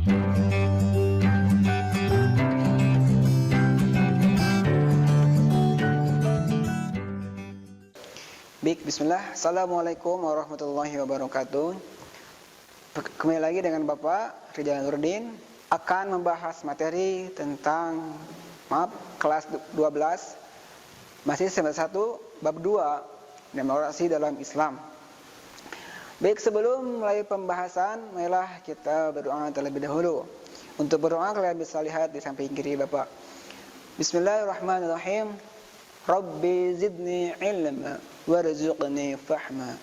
Baik, bismillah. Assalamualaikum warahmatullahi wabarakatuh. Kembali lagi dengan Bapak Rijal Nurdin akan membahas materi tentang kelas 12 masih semester 1 bab 2 demokrasi dalam Islam. Baik, sebelum mulai pembahasan, marilah kita berdoa terlebih dahulu. Untuk berdoa kalian bisa lihat di samping kiri Bapak. Bismillahirrahmanirrahim. Rabbi zidni ilma warzuqni fahma.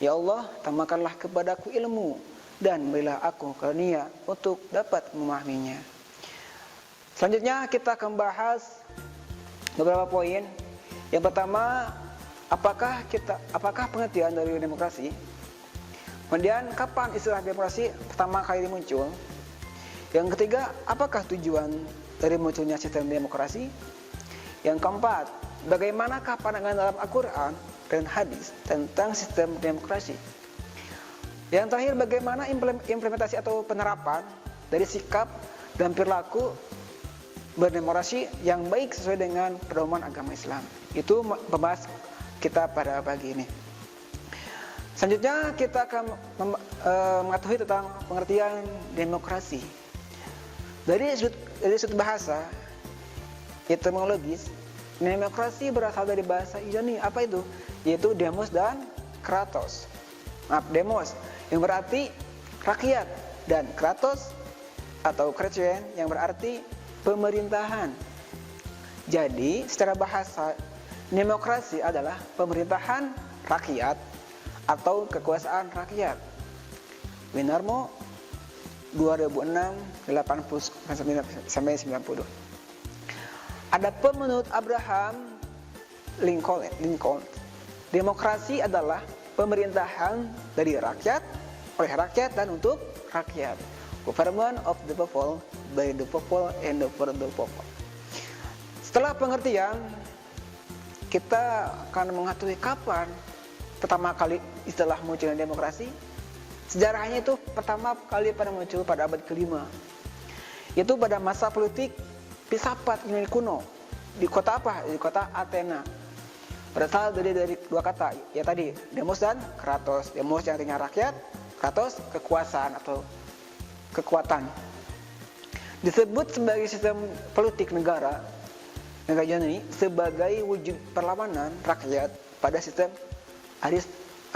Ya Allah, tambahkanlah kepadaku ilmu dan berilah aku karunia untuk dapat memahaminya. Selanjutnya kita akan bahas beberapa poin. Yang pertama, apakah pengertian dari demokrasi? Kemudian, kapan istilah demokrasi pertama kali muncul? Yang ketiga, apakah tujuan dari munculnya sistem demokrasi? Yang keempat, bagaimanakah pandangan dalam Al-Quran dan hadis tentang sistem demokrasi? Yang terakhir, bagaimana implementasi atau penerapan dari sikap dan perilaku berdemokrasi yang baik sesuai dengan pedoman agama Islam. Itu pembahas kita pada pagi ini. Selanjutnya kita akan mengetahui tentang pengertian demokrasi. Dari sudut bahasa etimologis, demokrasi berasal dari bahasa Yunani. Apa itu? Yaitu demos dan kratos. Demos yang berarti rakyat dan kratos atau kretien yang berarti pemerintahan. Jadi, secara bahasa, demokrasi adalah pemerintahan rakyat atau kekuasaan rakyat. Winarmo 2006 80-90. Adapun menurut Abraham Lincoln, demokrasi adalah pemerintahan dari rakyat, oleh rakyat dan untuk rakyat. Government of the people, by the people, and for the people. Setelah pengertian, kita akan mengetahui kapan pertama kali istilah munculnya demokrasi. Sejarahnya itu pertama kali muncul pada abad ke-5. Yaitu pada masa politik filsafat Yunani kuno. Di kota apa? Di kota Athena. Berasal dari dua kata, ya tadi, demos dan kratos. Demos yang artinya rakyat, kratos kekuasaan atau kekuatan. Disebut sebagai sistem politik negara Yunani sebagai wujud perlawanan rakyat pada sistem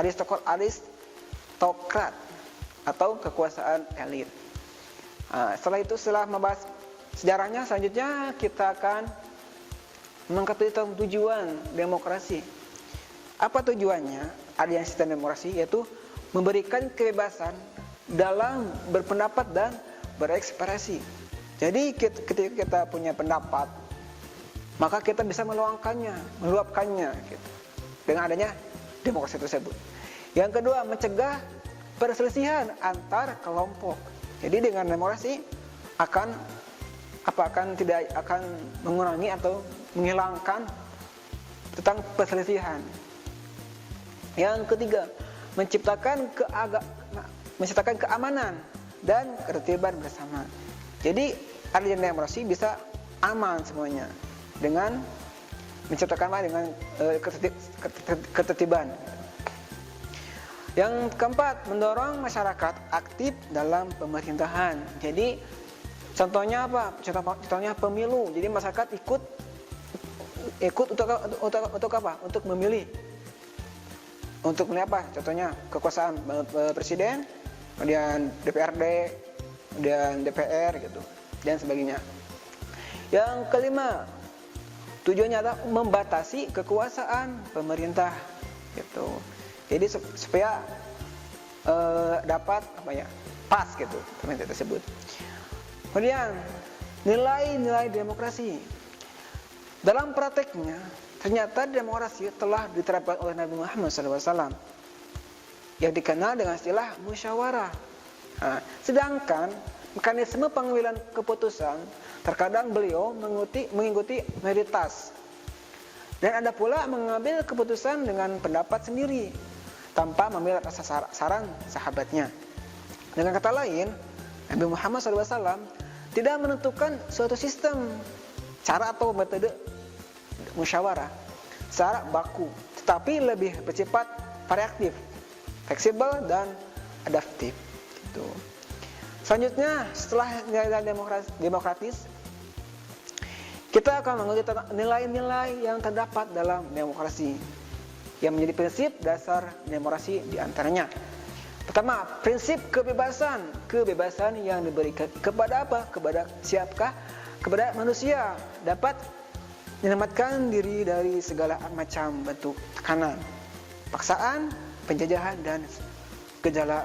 aristokrat atau kekuasaan elit. Setelah membahas sejarahnya, selanjutnya kita akan mengetahui tentang tujuan demokrasi. Apa tujuannya? Adanya sistem demokrasi yaitu memberikan kebebasan dalam berpendapat dan berekspresi. Jadi ketika kita punya pendapat, maka kita bisa meluapkannya gitu, dengan adanya demokrasi tersebut. Yang kedua, mencegah perselisihan antar kelompok. Jadi dengan demokrasi akan mengurangi atau menghilangkan tentang perselisihan. Yang ketiga, menciptakan keamanan dan ketertiban bersama. Jadi adanya demokrasi bisa aman semuanya dengan menciptakan dengan ketertiban. Yang keempat, mendorong masyarakat aktif dalam pemerintahan. Jadi contohnya apa? Contohnya pemilu. Jadi masyarakat ikut untuk apa? Untuk memilih. Untuk memilih apa? Contohnya kekuasaan presiden, kemudian DPRD, kemudian DPR gitu, dan sebagainya. Yang kelima, tujuannya adalah membatasi kekuasaan pemerintah gitu. Jadi supaya dapat pas gitu pemerintah tersebut. Kemudian nilai-nilai demokrasi. Dalam prakteknya ternyata demokrasi telah diterapkan oleh Nabi Muhammad SAW yang dikenal dengan istilah musyawarah. Sedangkan mekanisme pengambilan keputusan terkadang beliau mengikuti mayoritas, dan ada pula mengambil keputusan dengan pendapat sendiri tanpa mengambil atas saran sahabatnya. Dengan kata lain, Nabi Muhammad SAW tidak menentukan suatu sistem, cara atau metode musyawarah secara baku, tetapi lebih bersifat variatif, fleksibel dan adaptif. Gitu. Selanjutnya, setelah nilai demokratis, kita akan mengerti nilai-nilai yang terdapat dalam demokrasi yang menjadi prinsip dasar demokrasi diantaranya. Pertama, prinsip kebebasan. Kebebasan yang diberikan kepada apa? Kepada siapkah? Kepada manusia dapat menyelamatkan diri dari segala macam bentuk tekanan, paksaan, penjajahan dan gejala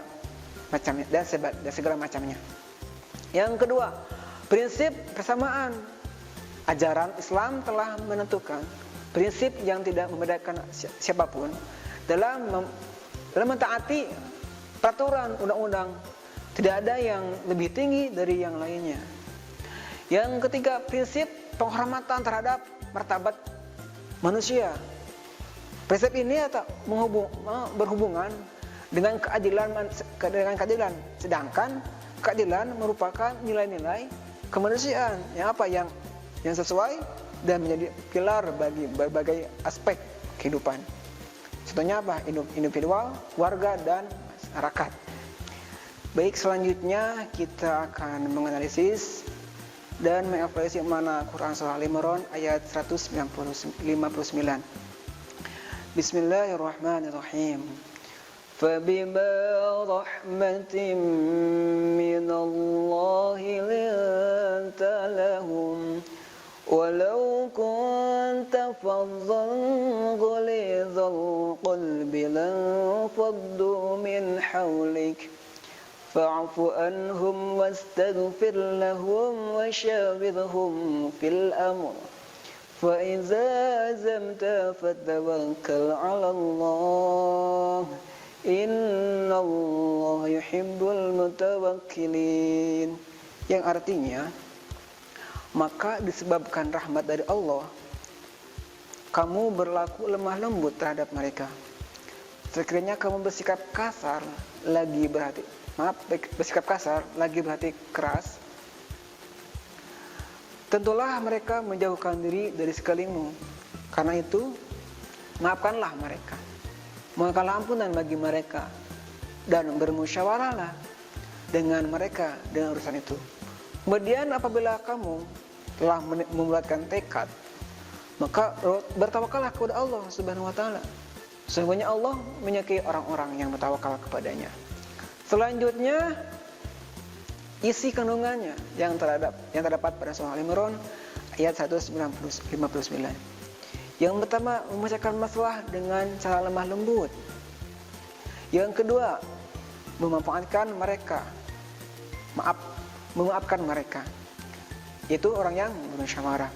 macamnya dan segala macamnya. Yang kedua, prinsip persamaan. Ajaran Islam telah menentukan prinsip yang tidak membedakan siapapun dalam mentaati peraturan undang-undang. Tidak ada yang lebih tinggi dari yang lainnya. Yang ketiga, prinsip penghormatan terhadap martabat manusia. Prinsip ini berhubungan dengan keadilan, sedangkan keadilan merupakan nilai-nilai kemanusiaan yang sesuai dan menjadi pilar bagi berbagai aspek kehidupan. Contohnya apa? Individual, warga, dan masyarakat. Baik, selanjutnya kita akan menganalisis dan mengevaluasi makna Quran Surah Al-Imran ayat 159. Bismillahirrahmanirrahim. فَبِمَا رَحْمَةٍ مِّنَ اللَّهِ لِنتَ لَهُمْ وَلَوْ كُنتَ فَظًّا غَلِيظَ الْقَلْبِ لَانفَضُّوا مِنْ حَوْلِكَ فَاعْفُ عَنْهُمْ وَاسْتَغْفِرْ لَهُمْ وَشَاوِرْهُمْ فِي الْأَمْرِ فَإِذَا عَزَمْتَ فَتَوَكَّلْ عَلَى اللَّهِ Inna Allah yuhibbul mutawakkilin. Yang artinya, maka disebabkan rahmat dari Allah, kamu berlaku lemah lembut terhadap mereka. Sekiranya kamu bersikap kasar lagi berhati keras, tentulah mereka menjauhkan diri dari sekelilingmu. Karena itu, maafkanlah mereka, mohonkanlah ampunan bagi mereka, dan bermusyawarahlah dengan mereka dengan urusan itu. Kemudian apabila kamu telah membulatkan tekad, maka bertawakallah kepada Allah Subhanahu wa taala. Sesungguhnya Allah menyukai orang-orang yang bertawakal kepadanya. Selanjutnya, isi kandungannya yang terdapat pada surah Al-Imran ayat 159. Yang pertama, memecahkan masalah dengan cara lemah lembut. Yang kedua, memaafkan mereka. Memaafkan mereka. Itu orang yang bermusyawarah.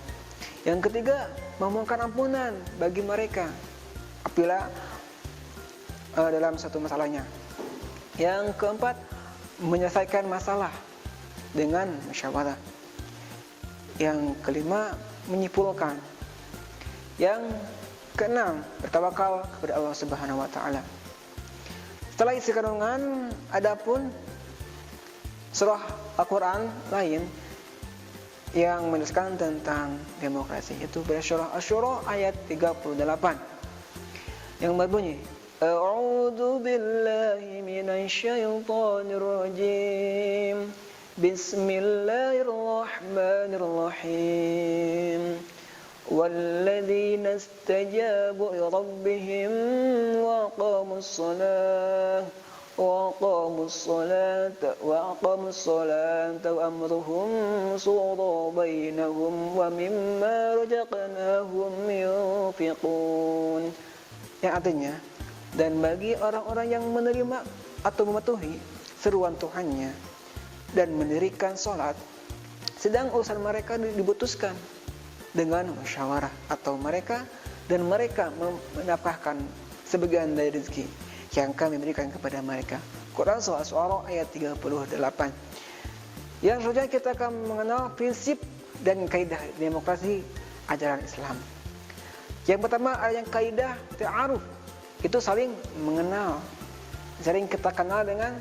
Yang ketiga, memohonkan ampunan bagi mereka apabila dalam satu masalahnya. Yang keempat, menyelesaikan masalah dengan musyawarah. Yang kelima, menyimpulkan. Yang keenam, bertawakal kepada Allah Subhanahu wa taala. Setelah isi kandungan, adapun surah Al-Qur'an lain yang menjelaskan tentang demokrasi, itu pada surah Asy-Syura ayat 38 yang berbunyi, A'udzu billahi minasyaitonir rajim. Bismillahirrahmanirrahim. وَالَّذِينَ اسْتَجَابُوا لِرَبِّهِمْ وَأَقَامُوا الصَّلَاةَ وَأَمْرُهُمْ شُورَى بَيْنَهُمْ وَمِمَّا رَزَقْنَاهُمْ يُنْفِقُونَ. Yang artinya, dan bagi orang-orang yang menerima atau mematuhi seruan Tuhannya dan mendirikan sholat, sedang urusan mereka diputuskan dengan musyawarah atau mereka menafkahkan sebagian dari rezeki yang kami berikan kepada mereka. Quran Surah Asy-Syu'ara ayat 38. Yang selanjutnya kita akan mengenal prinsip dan kaidah demokrasi ajaran Islam. Yang pertama ada yang kaidah ta'aruf, itu saling mengenal, sering kita kenal dengan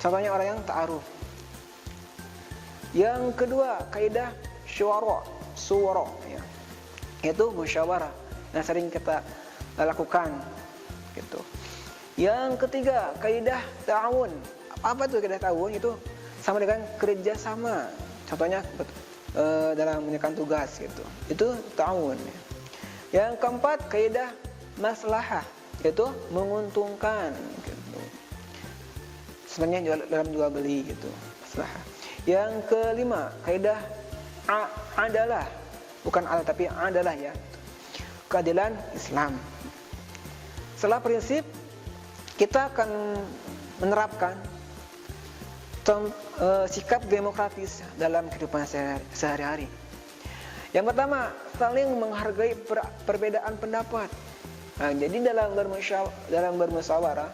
contohnya orang yang ta'aruf. Yang kedua, kaidah syuara, ya. Itu musyawarah yang sering kita lakukan gitu. Yang ketiga, kaidah ta'awun. Apa itu kaidah ta'awun? Itu sama dengan kerjasama. Contohnya dalam menunaikan tugas gitu. Itu ta'awun. Yang keempat, kaidah maslahah, yaitu menguntungkan gitu. Sebenarnya dalam jual beli gitu, maslahah. Yang kelima, kaidah adalah, bukan adil tapi adalah ya. Keadilan Islam. Setelah prinsip, kita akan menerapkan sikap demokratis dalam kehidupan sehari-hari. Yang pertama, saling menghargai perbedaan pendapat. Nah, jadi dalam bermusyawarah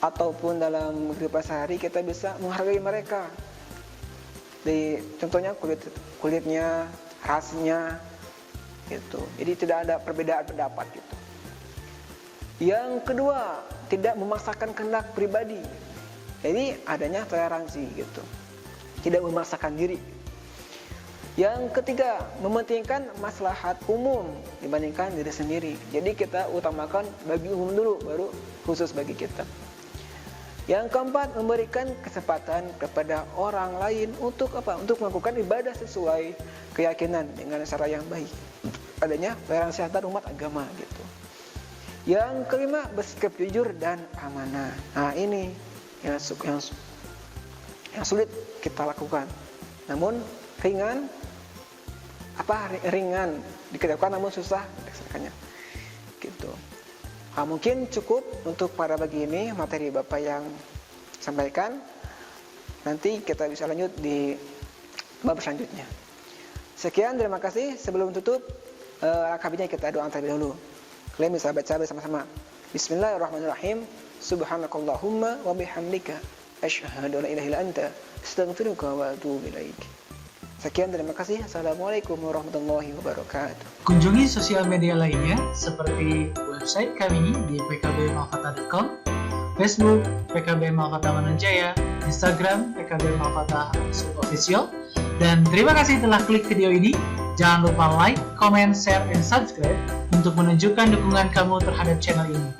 ataupun dalam kehidupan sehari kita bisa menghargai mereka. Contohnya kulitnya, rasnya, gitu. Jadi tidak ada perbedaan pendapat gitu. Yang kedua, tidak memaksakan kehendak pribadi. Jadi adanya toleransi gitu. Tidak memaksakan diri. Yang ketiga, mementingkan maslahat umum dibandingkan diri sendiri. Jadi kita utamakan bagi umum dulu, baru khusus bagi kita. Yang keempat, memberikan kesempatan kepada orang lain untuk apa? Untuk melakukan ibadah sesuai keyakinan dengan cara yang baik. Adanya toleransi antar umat agama gitu. Yang kelima, bersikap jujur dan amanah. Nah, ini yang sulit kita lakukan. Namun ringan dikerjakan, namun susah dilaksanakannya. Gitu. Mungkin cukup untuk pada pagi ini materi Bapak yang sampaikan. Nanti kita bisa lanjut di bab selanjutnya. Sekian, terima kasih. Sebelum tutup, akabinnya kita doa terlebih dahulu. Kalian bisa baca bersama-sama. Bismillahirrahmanirrahim. Subhanakallahumma wa bihamdika asyhadu an la ilaha illa anta astaghfiruka wa atubu ilaik. Sekian, terima kasih. Assalamualaikum warahmatullahi wabarakatuh. Kunjungi sosial media lainnya seperti website kami di pkbmalfata.com, Facebook PKB Malfata Mananjaya, Instagram PKB Malfata _official. Dan terima kasih telah klik video ini. Jangan lupa like, comment, share, and subscribe untuk menunjukkan dukungan kamu terhadap channel ini.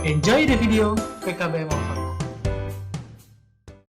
Enjoy the video PKB Malfata.